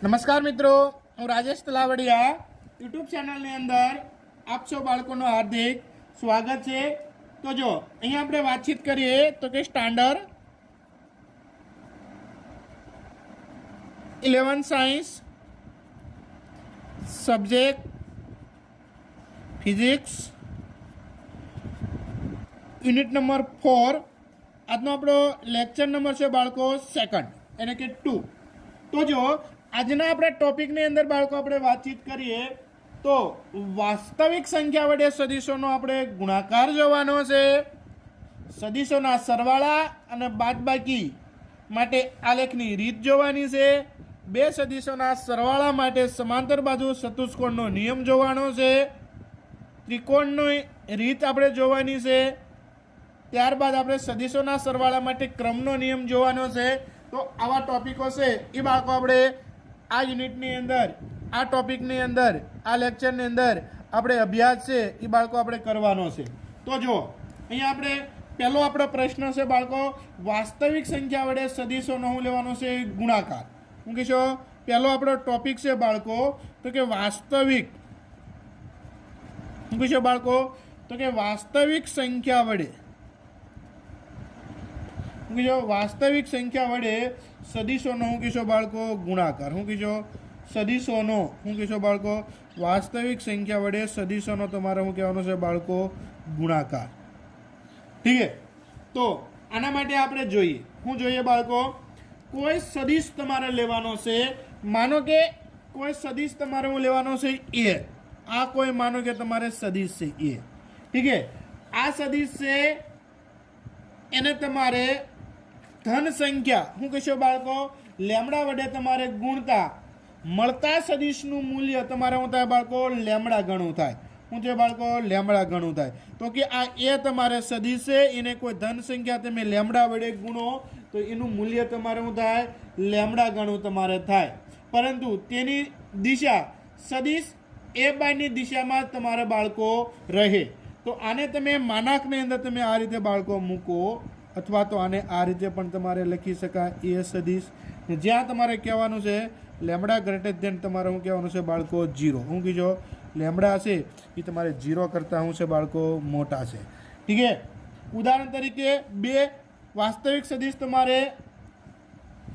નમસ્કાર મિત્રો, હું રાજેશ તલાવડિયા યુટ્યુબ ચેનલની અંદર આપ સૌ બાળકોનું હાર્દિક સ્વાગત છે। તો જો અહીંયા આપણે વાતચીત કરીએ તો કે standard 11 science subject physics unit number 4 આજનો આપણો લેક્ચર નંબર છે બાળકો સેકન્ડ એટલે કે 2। તો જો આજના આપણે ટોપિકની અંદર બાળકો આપણે વાતચીત કરીએ તો વાસ્તવિક સંખ્યા વડે સદીશોનો આપણે ગુણાકાર જોવાનો છે, સદીશોના સરવાળા અને બાદબાકી માટે આલેખની રીત જોવાની છે, બે સદીશોના સરવાળા માટે સમાંતર બાજુ ચતુષ્કોણનો નિયમ જોવાનો છે, ત્રિકોણની રીત આપણે જોવાની છે, ત્યારબાદ આપણે સદીશોના સરવાળા માટે ક્રમનો નિયમ જોવાનો છે। તો આવા ટોપિકો છે એ બાળકો આપણે આ યુનિટની અંદર, આ ટોપિકની અંદર, આ લેક્ચરની અંદર આપણે અભ્યાસ છે એ બાળકો આપણે કરવાનો છે। તો જો અહીંયા આપણે પહેલો આપણો પ્રશ્ન છે બાળકો, વાસ્તવિક સંખ્યા વડે સદીશોનો શું લેવાનો છે? ગુણાકાર। શું કહેશો? પહેલો આપણો ટોપિક છે બાળકો તો કે વાસ્તવિક, શું કહેશો બાળકો? તો કે વાસ્તવિક સંખ્યા વડે, વાસ્તવિક સંખ્યા વડે સદીશોનો શું કહેશો બાળકો? ગુણાકાર। શું કહેશો? સદીશોનો શું કહેશો બાળકો? વાસ્તવિક સંખ્યા વડે સદીશોનો તમારે શું કહેવાનું છે બાળકો? ગુણાકાર। ઠીક છે, તો આના માટે આપણે જોઈએ, શું જોઈએ બાળકો? કોઈ સદીશ તમારે લેવાનો છે, માનો કે કોઈ સદીશ તમારે શું લેવાનો છે? એ। આ કોઈ માનો કે તમારે સદીશ છે એ, ઠીક છે। આ સદીશ છે એને તમારે ધન સંખ્યા શું કહેશો બાળકો? લેમડા વડે તમારે ગુણતા મળતા સદીશનું મૂલ્ય તમારે શું થાય બાળકો? લેમડા ગણું થાય। શું છે બાળકો? લેમડા ગણું થાય। તો કે આ એ તમારે સદીશ છે, એને કોઈ ધન સંખ્યા તમે લેમડા વડે ગુણો તો એનું મૂલ્ય તમારે શું થાય? લેમડા ગણું તમારે થાય, પરંતુ તેની દિશા સદીશ એ બાયની દિશામાં તમારે બાળકો રહે। તો આને તમે માનાંકની અંદર તમે આ રીતે બાળકો મૂકો, અથવા તો આને આ રીતે પણ તમારે લખી શકાય, એ સદીશ જ્યાં તમારે કહેવાનું છે લેમડા ગ્રેટર ધેન તમારે શું કહેવાનું છે બાળકો? 0। શું કીધો? લેમડા છે એ તમારે 0 કરતાં શું છે બાળકો? મોટા છે, ઠીક છે। ઉદાહરણ તરીકે બે વાસ્તવિક સદીશ તમારે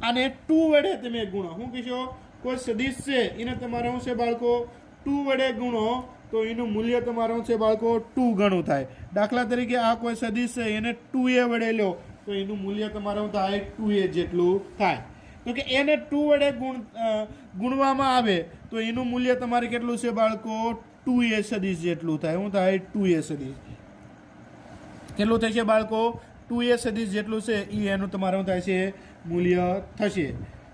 આને 2 વડે તમે ગુણો। શું કહેશો? કોઈ સદીશ છે એને તમારે શું છે બાળકો? 2 વડે ગુણો તો એનું મૂલ્ય તમારું છે બાળકો? 2 ગણું થાય। દાખલા તરીકે આ કોઈ સદીશ છે એને 2a વડે લો તો એનું મૂલ્ય તમારું થાય 2a જેટલું થાય। તો કે એને 2 વડે ગુણવામાં આવે તો એનું મૂલ્ય તમારે કેટલું છે બાળકો? 2a સદીશ જેટલું થાય। શું થાય? 2a સદીશ કેટલું થશે બાળકો? 2a સદીશ જેટલું છે એ એનું તમારું થાય છે મૂલ્ય થશે।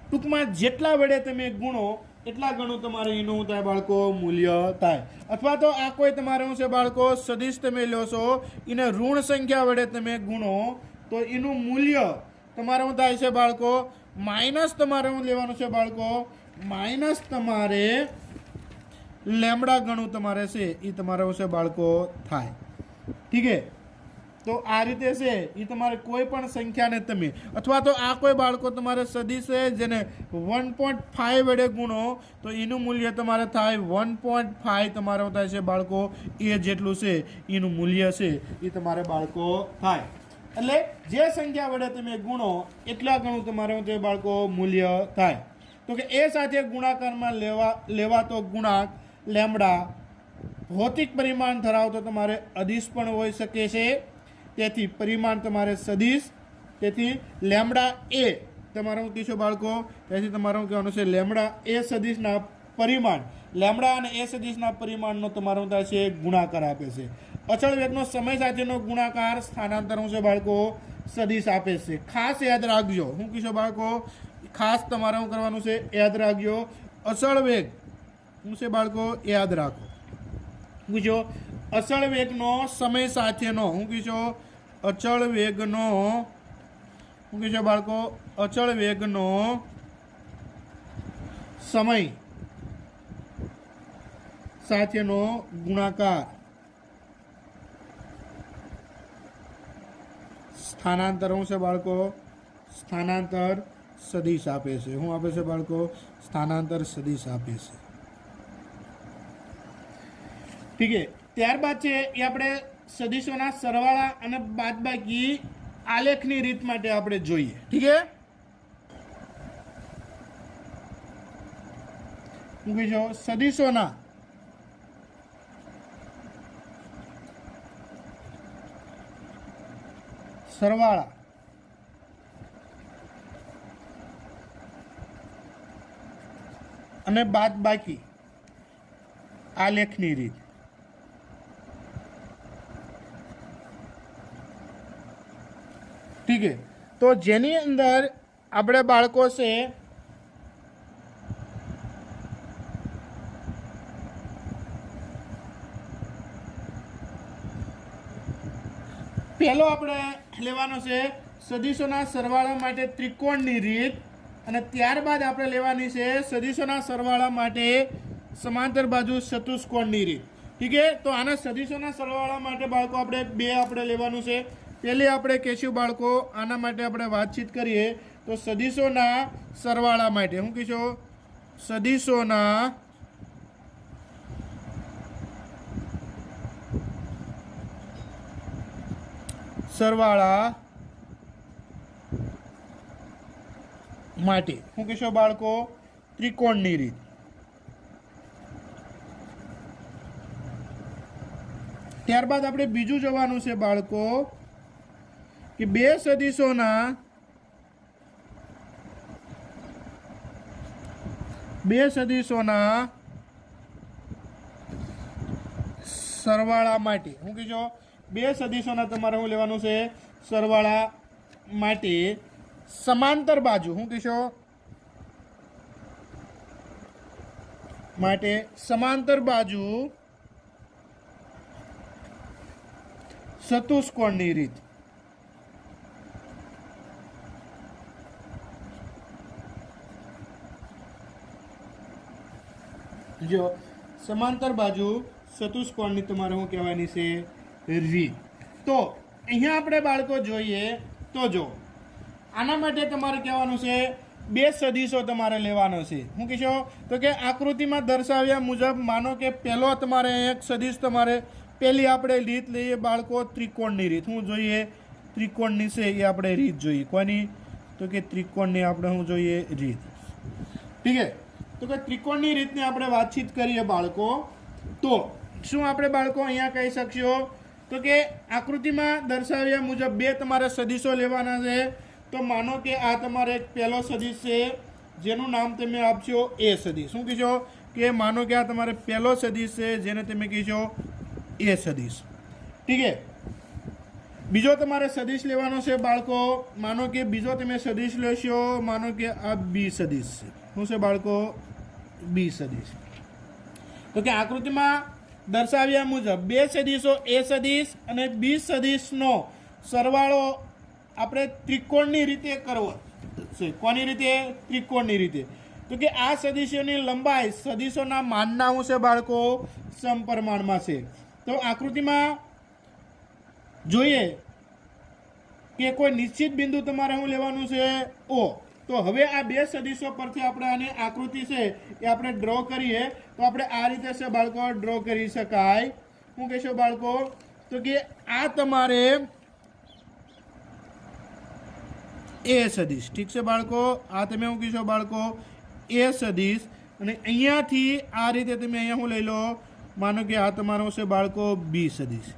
ટૂંકમાં જેટલા વડે તમે ગુણો એટલા ગણું તમારે એનું થાય બાળકો? મૂલ્ય થાય। અથવા તો આ કોઈ તમારે શું છે બાળકો? સદીશ તમે લો છો એને ઋણ સંખ્યા વડે તમે ગુણો તો એનું મૂલ્ય તમારે શું થાય છે બાળકો? માઇનસ તમારે શું લેવાનું છે બાળકો? માઇનસ તમારે લેમડા ગણું તમારે છે એ તમારે શું છે બાળકો? થાય, ઠીક છે। તો આ રીતે છે એ તમારે કોઈ પણ સંખ્યાને તમે, અથવા તો આ કોઈ બાળકો તમારે સદીશ છે જેને 1.5 વડે ગુણો તો એનું મૂલ્ય તમારે થાય 1.5 તમારે થાય છે બાળકો? એ જેટલું છે એનું મૂલ્ય છે એ તમારે બાળકો થાય। એટલે જે સંખ્યા વડે તમે ગુણો એટલા ગણું તમારે તે બાળકો મૂલ્ય થાય। તો કે એ સાથે ગુણાકારમાં લેવાતો ગુણાંક લેમડા ભૌતિક પરિમાણ ધરાવતો તમારે અદિશ પણ હોઈ શકે છે, તેથી પરિમાણ તમારે સદીશ, તેથી લેમડા એ તમારું કહેશો બાળકો? તેથી તમારું કહેવાનું છે લેમડા એ સદીશના પરિમાણ, લેમડા અને એ સદીશના પરિમાણનો તમારું થાય છે ગુણાકાર આપે છે। અચળ વેગનો સમય સાથેનો ગુણાકાર સ્થાનાંતર છે બાળકો? સદીશ આપે છે। ખાસ યાદ રાખજો, શું કહેશો બાળકો? ખાસ તમારે શું કરવાનું છે? યાદ રાખજો, અચળ વેગ શું છે બાળકો? યાદ રાખો। શું કહેશો? અચળ વેગનો સમય સાથેનો, શું કહેશો? અચળ વેગનો, શું કહેશો બાળકો? અચળ વેગનો સમય સાથેનો ગુણાકાર સ્થાનાંતર શું છે બાળકો? સ્થાનાંતર સદિશ આપે છે। શું આપે છે બાળકો? સ્થાનાંતર સદિશ આપે છે। ઠીક છે, ત્યારબાદ છે એ આપણે સદિશોના સરવાળા અને બાદબાકી આલેખની રીત માટે આપણે જોઈએ। ઠીક છે, હું કહીશું સદિશોના સરવાળા અને બાદબાકી આલેખની રીત। ઠીક છે, તો જેની અંદર આપણે બાળકો છે પહેલો આપણે લેવાનો છે સદિશોના સરવાળા માટે ત્રિકોણની રીત, અને ત્યારબાદ આપણે લેવાની છે સદિશોના સરવાળા માટે સમાંતર બાજુ ચતુષ્કોણની રીત। ઠીક છે, તો આના સદિશોના સરવાળા માટે બાળકો આપણે બે આપણે લેવાનું છે। પહેલી આપણે કહીશું બાળકો, આના માટે આપણે વાતચીત કરીએ તો સદિશોના સરવાળા માટે શું કહીશું? સદિશોના સરવાળા માટે શું કહેશો બાળકો? ત્રિકોણની રીત। ત્યારબાદ આપણે બીજું જોવાનું છે બાળકો કે બે સદિશોના સરવાળા માટે શું કહેશો? બે સદિશોના તમારે શું લેવાનું છે? સરવાળા માટે સમાંતર બાજુ શું કહેશો? માટે સમાંતર બાજુ ચતુષ્કોણની રીત। જો સમાંતર બાજુ ચતુષ્કોણની તમારે શું કહેવાની છે? રીત। તો અહીંયા આપણે બાળકો જોઈએ તો જો આના માટે તમારે કહેવાનું છે બે સદિશો તમારે લેવાનો છે। શું કહેશો? તો કે આકૃતિમાં દર્શાવ્યા મુજબ માનો કે પહેલો તમારે એક સદિશ તમારે પહેલી આપણે રીત લઈએ બાળકો ત્રિકોણની રીત। શું જોઈએ? ત્રિકોણની છે એ આપણે રીત જોઈએ। કોની? તો કે ત્રિકોણની આપણે શું જોઈએ? રીત। ઠીક છે, તો કે ત્રિકોણની રીતની આપણે વાતચીત કરીએ બાળકો તો શું આપણે બાળકો અહીંયા કહી શકશો? તો કે આકૃતિમાં દર્શાવ્યા મુજબ બે તમારે સદિશો લેવાના છે। તો માનો કે આ તમારે પહેલો સદિશ છે જેનું નામ તમે આપશો એ સદિશ। શું કહેશો? કે માનો કે આ તમારે પહેલો સદિશ છે જેને તમે કહેશો એ સદિશ। ઠીક છે, બીજો તમારે સદિશ લેવાનો છે બાળકો, માનો કે બીજો તમે સદિશ લેશો, માનો કે આ બી સદિશ છે। શું છે બાળકો? બી સદિશ। તો કે આકૃતિમાં દર્શાવ્યા મુજબ બે સદિશો એ સદિશ અને બી સદિશનો સરવાળો આપણે ત્રિકોણની રીતે કરવો છે। કોની રીતે? ત્રિકોણની રીતે। તો કે આ સદિશોની લંબાઈ સદિશોના માનના શું છે બાળકો? સમપ્રમાણમાં છે। તો આકૃતિમાં જોઈએ કે કોઈ નિશ્ચિત બિંદુ તમારે શું લેવાનું છે? ઓ। તો હવે આ બે સદિશો પરથી આપણે આની આકૃતિ છે એ આપણે ડ્રો કરીએ તો આપણે આ રીતે છે બાળકો ડ્રો કરી શકાય। શું કહેશો બાળકો? તો કે આ તમારે એ સદિશ। ઠીક છે બાળકો, આ તમે શું કહેશો બાળકો? એ સદિશ। અને અહીંયાથી આ રીતે તમે અહીંયા શું લઈ લો? માનો કે આ તમારો છે બાળકો બી સદિશ।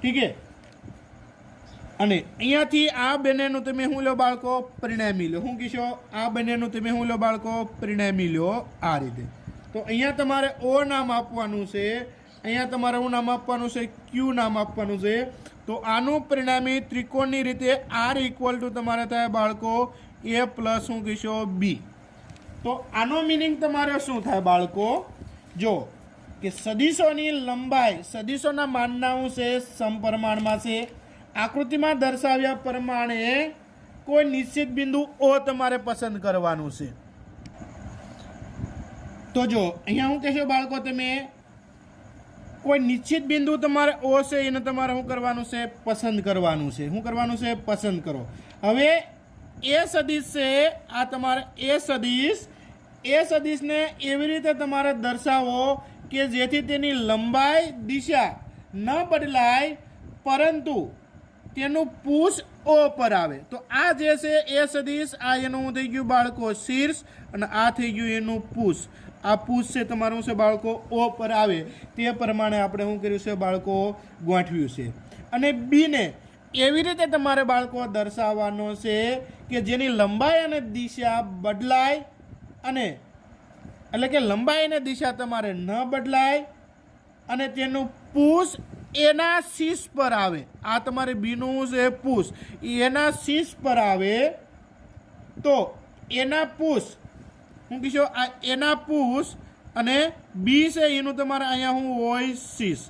ઠીક છે, અને અહીંયાથી આ બંનેનું તમે શું લો બાળકો? પરિણામી લો। શું કહેશો? આ બંનેનું તમે શું લો બાળકો? પરિણામી લો। આ રીતે તો અહીંયા તમારે ઓ નામ આપવાનું છે, અહીંયા તમારે શું નામ આપવાનું છે? ક્યુ નામ આપવાનું છે। તો આનું પરિણામી ત્રિકોણની રીતે આર ઇક્વલ ટુ તમારે થાય બાળકો એ પ્લસ શું કહેશો? બી। તો આનો મિનિંગ તમારે શું થાય બાળકો? જો કે સદિશોની લંબાઈ સદિશોના માનના છે સમપ્રમાણમાં છે। આકૃતિમાં દર્શાવ્યા પ્રમાણે કોઈ નિશ્ચિત બિંદુ ઓ તમારે પસંદ કરવાનું છે। તો જો અહીંયા શું કહેશો બાળકો? તમે કોઈ નિશ્ચિત બિંદુ તમારે ઓ છે એને તમારે શું કરવાનું છે? પસંદ કરવાનું છે। શું કરવાનું છે? પસંદ કરો। હવે ए सदिश से आ तमारे ए सदिश ने एवी रीते तमारे दर्शावो के जेथी तेनी लंबाई दिशा न बदलाय परंतु तेनु पुष ओ पर आवे। तो आ जे छे ए सदिश आ एनुं थई गयुं बाळको शीर्ष अने आ थई गयुं एनुं पुष। आ पुष छे तमारुं छे बाळको ओ पर आवे ते प्रमाणे आपणे शुं कर्युं छे बाळको गोठव्युं छे। अने बी ने एवी रीते तमारे बाळको दर्शाववानो छे के जेनी लंबाई अने दिशा बदलाय अने એટલે કે લંબાઈ અને દિશા તમારે ન બદલાય અને તેનું પુશ એના શીર્ષ પર આવે। આ તમારે બીનું છે પુશ એના શીર્ષ પર આવે તો એના પુશ હું કહીશો આ એના પુશ અને બી છે એનું તમારે અહીંયા હું હોય શીર્ષ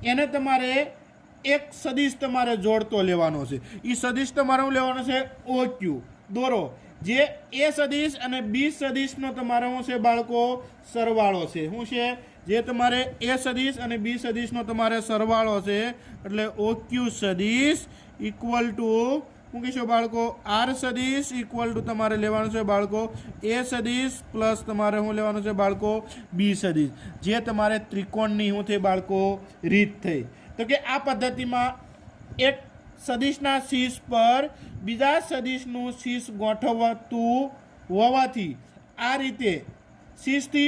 એને તમારે એક સદિશ તમારે જોડતો લેવાનો છે। એ સદિશ તમારે હું લેવાનો છે ઓ ક્યુ દોરો जे ए सदिश अने बी सदिश नो तमारे शुं छे बाळको सरवाळो छे। शुं छे जे तमारे ए सदिश अने बी सदिश नो तमारे सरवाळो छे एटले ओ क्यू सदिश इक्वल टू शुं कहीशो बाळको आर सदिश इक्वल टू तमारे लेवानो छे बाळको ए सदिश प्लस तमारे शुं लेवानो छे बाळको बी सदिश जे तमारे त्रिकोणनी शुं थे बाळको रीत थई। तो के आ पद्धतिमां एक सदिशना शीर्ष पर बीजा सदिशનું शीर्ष ગોઠવાતું હોવાથી આ રીતે शीर्षથી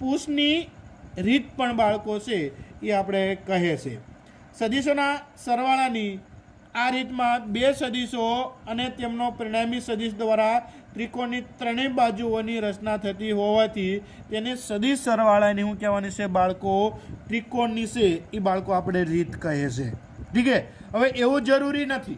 પુષની રીત પણ બાળકો છે એ આપણે કહે છે। સદિશોના સરવાળાની આ રીતમાં બે સદિશો અને તેમનો પરિણામી સદિશ દ્વારા ત્રિકોણની ત્રણેય બાજુઓની રચના થતી હોવાથી તેને સદિશ સરવાળાની શું કહેવાની છે બાળકો ત્રિકોણની છે એ બાળકો આપણે રીત કહે છે। ठीक है હવે એવું જરૂરી નથી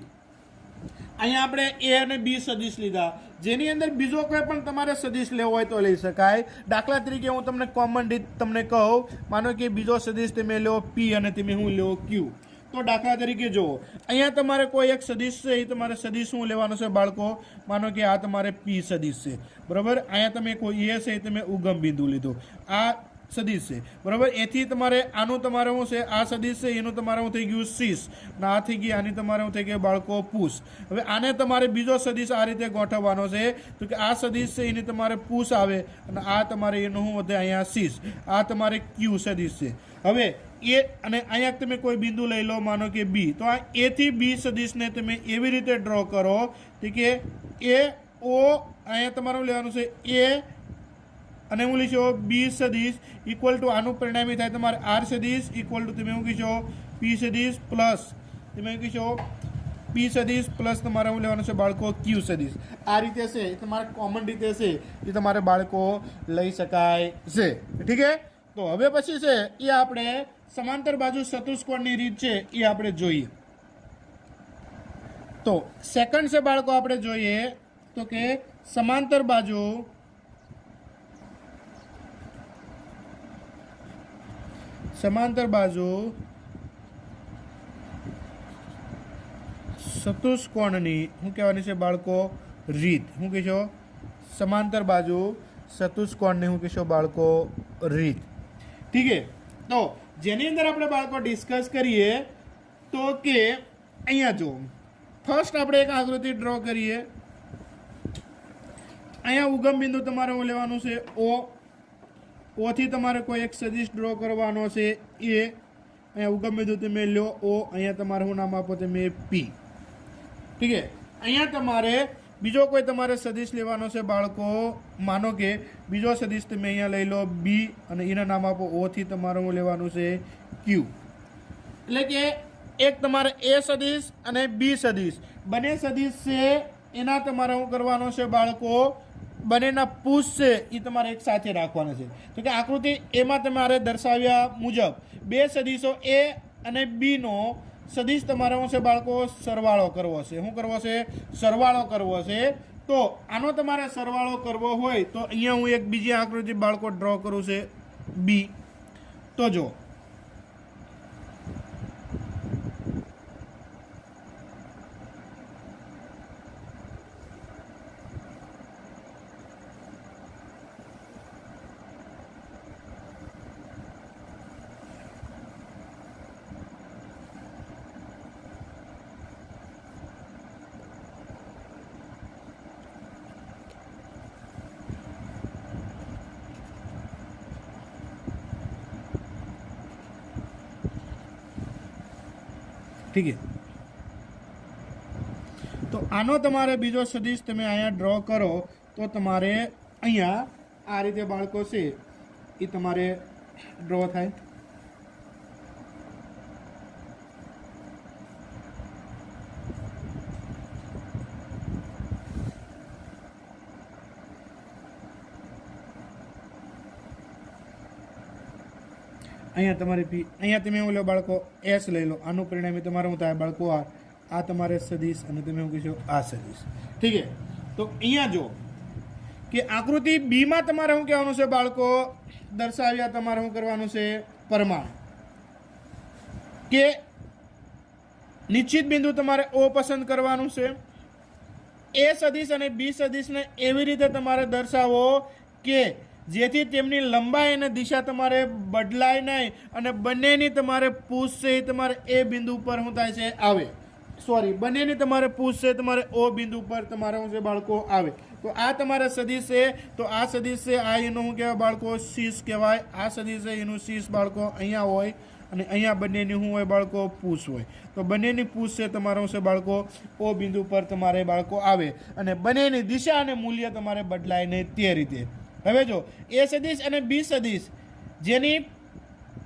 અહીંયા આપણે એ અને બી સદિશ લીધા જેની અંદર બીજો કોઈ પણ તમારે સદિશ લેવો હોય તો લઈ શકાય। દાખલા તરીકે હું તમને કોમન રીત તમને કહું માનો કે બીજો સદિશ તમે લો પી અને તમે હું લો ક્યુ। તો દાખલા તરીકે જુઓ અહીંયા તમારે કોઈ એક સદિશ છે એ તમારે સદિશ શું લેવાનો છે બાળકો માનો કે આ તમારે પી સદિશ છે બરાબર। અહીંયા તમે કોઈ એ છે તમે ઉગમ બિંદુ લીધો આ सदिश है बराबर एथी तमारे आनु तमारे शुं छे आ सदिश छे एनुं तमारे शुं थई गयुं शीर्ष ने आ थई गई आनी तमारे शुं थई गयुं बाळको पुष। हवे आने तमारे बीजो सदिश आ रीते गोठववानो छे तो कि आ सदिश छे एनी तमारे पुष आवे अने आ तमारे एनुं शुं वधे अहींया शीर्ष आ तमारे क्यू सदिश छे। हवे ए अने अहींया तमे कोई बिंदु लई लो मानो के बी तो आ ए थी बी सदिश ने तमे एवी रीते ड्रॉ करो कि ए ओ अहींया तमारे लेवानुं छे ए અને હું લીધો બી સદિશ ઇક્વલ ટુ આનું પરિણામી થાય તમારે આર સદિશ ઇક્વલ ટુ તમે શું કહીશો પી સદિશ પ્લસ તમે શું કહીશો પી સદિશ પ્લસ તમારે શું લેવાનું છે બાળકો ક્યુ સદિશ। આ રીતે છે એ તમારે કોમન રીતે છે એ તમારે બાળકો લઈ શકાય છે। ઠીક છે તો હવે પછી છે એ આપણે સમાંતર બાજુ ચતુષ્કોણની રીત છે એ આપણે જોઈએ। તો સેકન્ડ છે બાળકો આપણે જોઈએ તો કે સમાંતર બાજુ समांतर बाजू चतुष्कोणनी શું કહેવાની છે બાળકો રીત શું કહેશો समांतर बाजू चतुष्कोणની શું કહેશો બાળકો રીત। ठीक है तो જેની અંદર આપણે બાળકો ડિસ્કસ કરીએ તો કે અહીંયા જો ફર્સ્ટ આપણે એક આકૃતિ ડ્રો કરીએ। અહીંયા ઉગમ બિંદુ તમારે હું લેવાનું છે O ओ थी तमारे कोई एक सदिश ड्रॉ करवानो छे ए अहींया उगम बिंदु तमे लो ओ अहींया तमारे हुं नाम आपो तमे पी। ठीक है अहींया तमारे बीजो कोई तमारे सदिश लेवानो छे बाळको मानो के बीजो सदिश तमे अहींया लई लो बी अने एना नाम आपो ओ थी तमारे हुं लेवानुं छे क्यू। એટલે કે એક તમારે ए સદિશ અને बी સદિશ બંને સદિશ છે એના તમારે શું કરવાનો છે બાળકો બંનેના પુષ છે એ તમારે એક સાથે રાખવાના છે। તો કે આકૃતિ એમાં તમારે દર્શાવ્યા મુજબ બે સદિશો એ અને બી નો સદિશ તમારે શું છે બાળકો સરવાળો કરવો છે। શું કરવો છે સરવાળો કરવો છે। તો આનો તમારે સરવાળો કરવો હોય તો અહીંયા હું એક બીજી આકૃતિ બાળકો ડ્રો કરું છે બી। તો જો ठीक है। तो आनो तमारे बीजो सदिश तमे अहींया ड्रॉ करो तो तमारे अहींया आ रीते बाळको छे ए तमारे ड्रॉ थाय। अहींया तमारे पी अहींया तमे एवुं लो बाळको एस लई लो आनुं परिणामी तमारे हुं थाय बाळको आर आ तमारे सदिश अने तमे हुं कहीशो आ सदिश। ठीक है। तो अहींया जो कि आकृति बी में तमारे हुं कहेवानुं छे बाळको दर्शाव्या तमारे हुं करवानुं छे परमाणु के निश्चित बिंदु तमारे ओ पसंद करवानुं छे। ए सदिश अने बी सदिश ने एवी रीते तमारे दर्शावो के जेथी तेमनी लंबाई अने दिशा तमारे बदलाय नहीं अने बंनेनी तमारे पूछ छे तमारे ए बिंदु पर हुं थाय छे आवे सॉरी बंनेनी तमारे पूछ छे तमारे ओ बिंदु पर तमारे हुं छे बाळको आवे। तो आ तमारे सदिश है तो आ सदिश से आ एनु हुं कहेवाय बाळको शीश कहेवाय। आ सदिश है एनु शीश बाळको अहींया होय अने अहींया बंनेनी हुं होय बाळको पूछ होय। तो बंनेनी पूछ से तमारो छे बाळको ओ बिंदु पर तमारे बाळको आवे अने बंनेनी दिशा अने मूल्य तमारे बदलाय नहीं ते रीते। हवे जो ए सदिश अने बी सदिश जेनी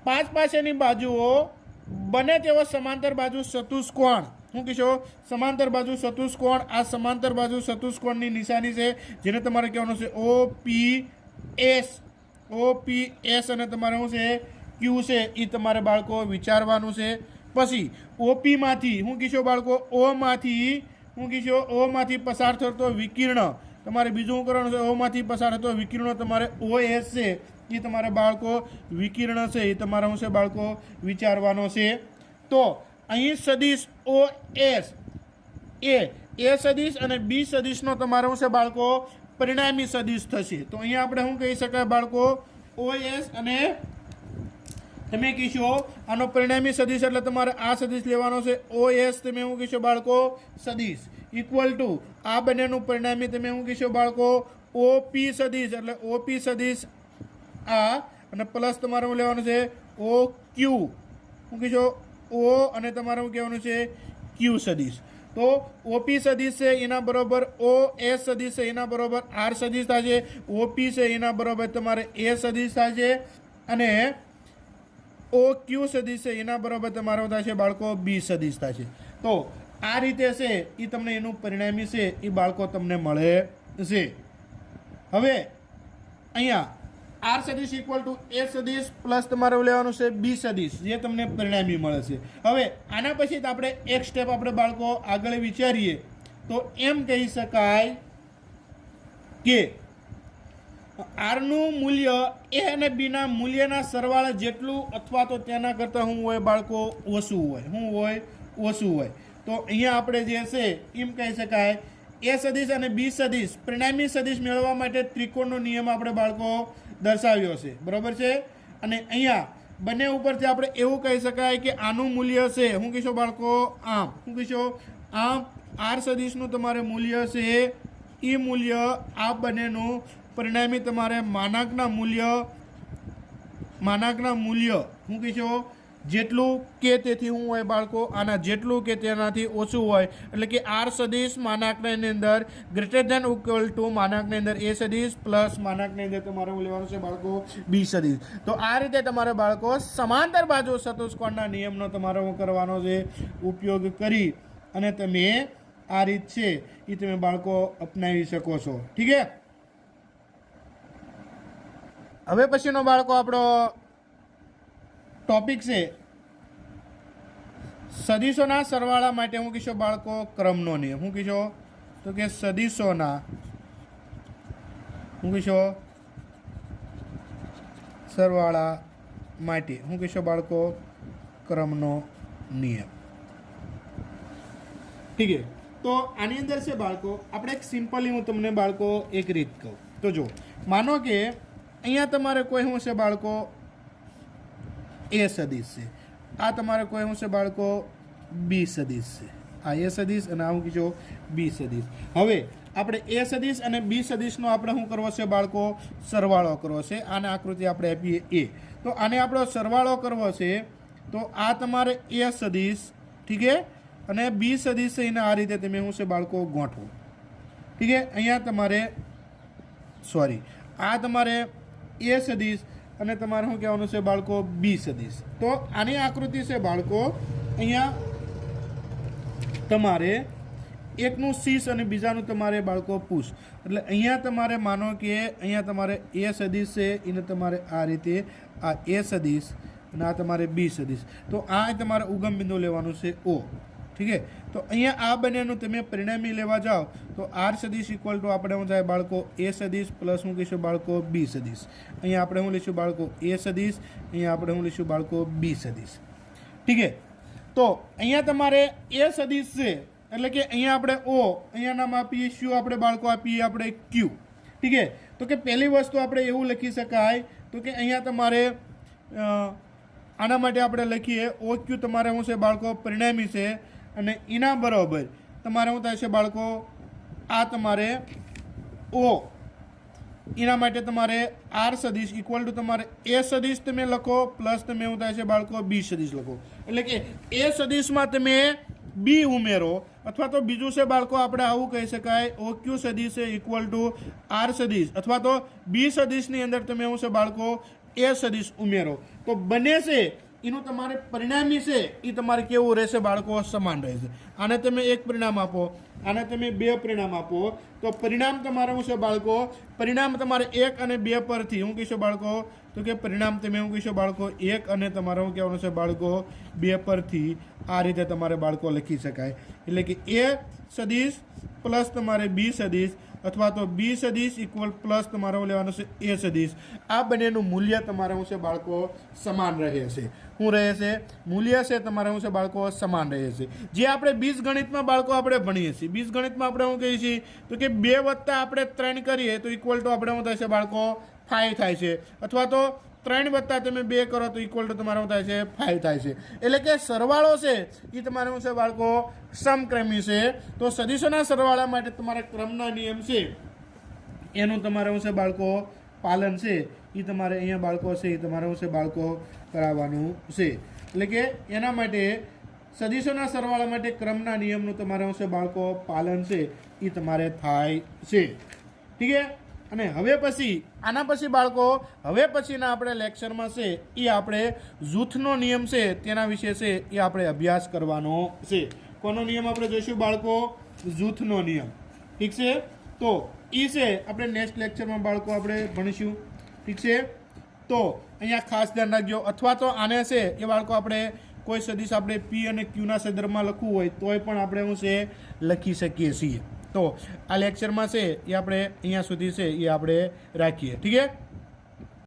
पांच पासेनी बाजुओ बने तेवो समांतर बाजू चतुष्कोण हूँ कहीशो समांतर बाजू चतुष्कोण आ समांतर बाजू चतुष्कोणनी निशानी छे जेने तमारे कहेवानुं छे ओ पी एस अने तमारे हुं छे क्यू छे ई तमारे बाळको विचारवानुं छे। पछी ओपी मांथी हूँ कहीशो बाळको ओ मांथी पसार थतो विकिरण तमारे बीजुं करवानुं छे। ओ मांथी पसार थतो विकिरण तमारे ओ एस छे ई तमारे बाळको विकिरण छे ई तमारे हुं छे बाळको विचारवानो छे। तो અહીં સદિશ ઓ એસ એ સદિશ અને બી સદિશનો તમારે શું છે બાળકો પરિણામી સદિશ થશે। તો અહીંયા આપણે શું કહી શકાય બાળકો ઓ એસ અને તમે કહીશો આનો પરિણામી સદિશ એટલે તમારે આ સદિશ લેવાનો છે ઓ એસ તમે શું કહીશો બાળકો સદિશ ઇક્વલ ટુ આ બંનેનું પરિણામી તમે શું કહીશો બાળકો ઓ પી સદિશ એટલે ઓ પી સદિશ આ અને પ્લસ તમારે શું લેવાનું છે ઓ ક્યુ શું કહીશો ओ અને તમારું કહેવાનું છે ક્યુ સદિશ। તો ઓપી સદિશ છે એના બરોબર ઓ એસ સદિશ છે એના બરોબર આર સદિશ થશે। ઓપી છે એના બરોબર તમારે એ સદિશ થશે અને ઓ ક્યુ સદિશ છે એના બરોબર તમારો થશે બાળકો બી સદિશ થશે। તો આ રીતે છે એ તમને એનું પરિણામી છે એ બાળકો તમને મળે છે। હવે અહીંયા आर सदिश इक्वल टू ए सदिश प्लस तमारे लेवानुं छे बी सदिश जे तमने परिणामी मळे छे। हवे आना पछी आपणे एक स्टेप आपणे बाळको आगळ विचारीए तो एम कही शकाय के आर નું મૂલ્ય એ અને બી ના મૂલ્યના સરવાળા જેટલું અથવા તો તેના કરતાં શું હોય બાળકો ઓછું હોય। તો અહીંયા આપણે જે છે એમ કહી શકાય એ સદિશ અને બી સદિશ પરિણામી સદિશ મેળવવા માટે ત્રિકોણનો નિયમ આપણે બાળકો દર્શાવ્યો છે બરાબર છે। અને અહીંયા બંને ઉપરથી આપણે એવું કહી શકાય કે આનું મૂલ્ય છે શું કહીશો બાળકો આમ શું કહીશો આમ આર સદિશનું તમારે મૂલ્ય છે એ મૂલ્ય આ બંનેનું પરિણામી તમારે માનાંકના મૂલ્ય શું કહીશો જેટલું કે તેથી હું હોય બાળકો આના જેટલું કે તેનાથી ઓછું હોય એટલે કે આર સદિશ માનાંકની અંદર ગ્રેટર ધેન ઇક્વલ ટુ માનાંકની અંદર એ સદિશ પ્લસ માનાંકની અંદર તમારે લેવાનું છે બાળકો બી સદિશ। તો આ રીતે તમારે બાળકો સમાંતર બાજુ ચતુષ્કોણના નિયમનો તમારે કરવાનો છે ઉપયોગ કરી અને તમે આ રીત છે એ તમે બાળકો અપનાવી શકો છો। ઠીક છે। હવે પછીનો બાળકો આપણો टॉपिक से सदिशोना सरवाळा माटे हूँ कीशो बाळको क्रमनो नियम हूँ कीशो तो के सदिशोना हूँ कीशो सरवाळा माटे हूँ कीशो बाळको क्रमनो नियम। ठीक है। तो आनी अंदर से बाळको आपणे एक सिंपली हूँ तमने बाळको एक रीत कहूँ तो जो मानो के अहींया तमारे कोई हूँ छे बाळको ए सदिश है आ तमारे कोई हूँ से बाळको बी सदिश है आ ए सदिश अने आ कीजो बी सदिश। हवे આપણે એ સદિશ અને બી સદિશનો આપણે શું કરવો છે બાળકો સરવાળો કરવો છે। આને આકૃતિ આપણે આપીએ એ તો આને આપણો સરવાળો કરવો છે। તો આ તમારે એ સદિશ ठीक है। અને બી સદિશ છે એને આ રીતે તમે શું છે બાળકો ગોઠવો, ઠીક છે। અહીંયા તમારે સોરી આ તમારે એ સદિશ અને તમારે શું કહેવાનું છે બાળકો બી સદિશ। તો આની આકૃતિ છે બાળકો, અહીંયા તમારે એકનું શીશ અને બીજાનું તમારે બાળકો પુશ, એટલે અહીંયા તમારે માનો કે અહીંયા તમારે એ સદિશ છે એને તમારે આ રીતે આ એ સદિશ અને આ તમારે બી સદિશ, તો આ તમારે ઉગમ બિંદુ લેવાનું છે ઓ, ઠીક છે। તો અહીંયા આ બંનેનું તમે પરિણામી લેવા જાઓ તો આર સદિશ ઇક્વલ ટુ આપણે શું થાય બાળકો એ સદિશ પ્લસ શું કહીશું બાળકો બી સદિશ। અહીંયા આપણે શું લઈશું બાળકો એ સદિશ, અહીંયા આપણે શું લઈશું બાળકો બી સદિશ, ઠીક છે। તો અહીંયા તમારે એ સદિશ છે એટલે કે અહીંયા આપણે ઓ, અહીંયા નામ આપીએ શું આપણે બાળકો આપીએ આપણે ક્યુ, ઠીક છે। તો કે પહેલી વસ્તુ આપણે એવું લખી શકાય તો કે અહીંયા તમારે આના માટે આપણે લખીએ ઓ ક્યુ તમારે શું છે બાળકો પરિણામી છે અને એના બરાબર તમારે શું થાય છે બાળકો આ તમારે ઓ, એના માટે તમારે આર સદિશ ઇક્વલ ટુ તમારે એ સદિશ તમે લખો પ્લસ તમે શું થાય છે બાળકો બી સદિશ લખો, એટલે કે એ સદિશમાં તમે બી ઉમેરો અથવા તો બીજું છે બાળકો આપણે આવું કહી શકાય ઓ ક્યુ સદિશ છે ઇક્વલ ટુ આર સદિશ અથવા તો બી સદિશની અંદર તમે શું છે બાળકો એ સદિશ ઉમેરો, તો બને છે એનું તમારે પરિણામી છે એ તમારે કેવું રહેશે બાળકો સમાન રહેશે। આને તમે એક પરિણામ આપો, આને તમે બે પરિણામ આપો, તો પરિણામ તમારે શું છે બાળકો પરિણામ તમારે 1 અને 2 પરથી શું કહીશો બાળકો તો કે પરિણામ તમે શું કહીશો બાળકો 1 અને તમારે શું કહેવાનું છે બાળકો 2 પરથી આ રીતે તમારે બાળકો લખી શકાય, એટલે કે એ સદિશ પ્લસ તમારે બી સદિશ અથવા તો બી સદિશ ઇક્વલ પ્લસ તમારે લેવાનું છે એ સદિશ, આ બંનેનું મૂલ્ય તમારે શું છે બાળકો સમાન રહે છે। શું રહે છે મૂલ્ય છે તમારે શું છે બાળકો સમાન રહે છે। જે આપણે બીજગણિતમાં બાળકો આપણે ભણીએ છીએ, બીજગણિતમાં આપણે શું કહીએ છીએ તો કે 2 વત્તા આપણે 3 કરીએ તો ઇક્વલ ટુ આપણે શું થાય છે બાળકો 5 થાય છે, અથવા તો 3 વત્તા તમે 2 કરો તો ઇક્વલ ટુ તમારે શું થાય છે 5 થાય છે, એટલે કે સરવાળો છે એ તમારે શું છે બાળકો સમક્રમી છે। તો સદિશોના સરવાળા માટે તમારે ક્રમના નિયમ છે એનું તમારે શું છે બાળકો પાલન છે એ તમારે અહીંયા બાળકો છે એ તમારે શું છે બાળકો કરાવવાનું છે, એટલે કે એના માટે સદિશોના સરવાળા માટે ક્રમના નિયમનું તમારે શું છે બાળકો પાલન છે એ તમારે થાય છે, ઠીક છે। અને હવે પછી આના પછી બાળકો હવે પછીના આપણે લેક્ચરમાં છે એ આપણે જૂથનો નિયમ છે તેના વિશે છે એ આપણે અભ્યાસ કરવાનો છે। કોનો નિયમ આપણે જોઈશું બાળકો જૂથનો નિયમ, ઠીક છે। તો એ છે આપણે નેક્સ્ટ લેક્ચરમાં બાળકો આપણે ભણીશું, ઠીક છે। તો અહીંયા ખાસ ધ્યાન રાખજો, અથવા તો આને છે એ બાળકો આપણે કોઈ સદિશ આપણે પી અને ક્યુના સંદર્ભમાં લખવું હોય તોય પણ આપણે શું છે લખી શકીએ છીએ। તો આ લેક્ચરમાં છે એ આપણે અહીંયા સુધી છે એ આપણે રાખીએ, ઠીક છે।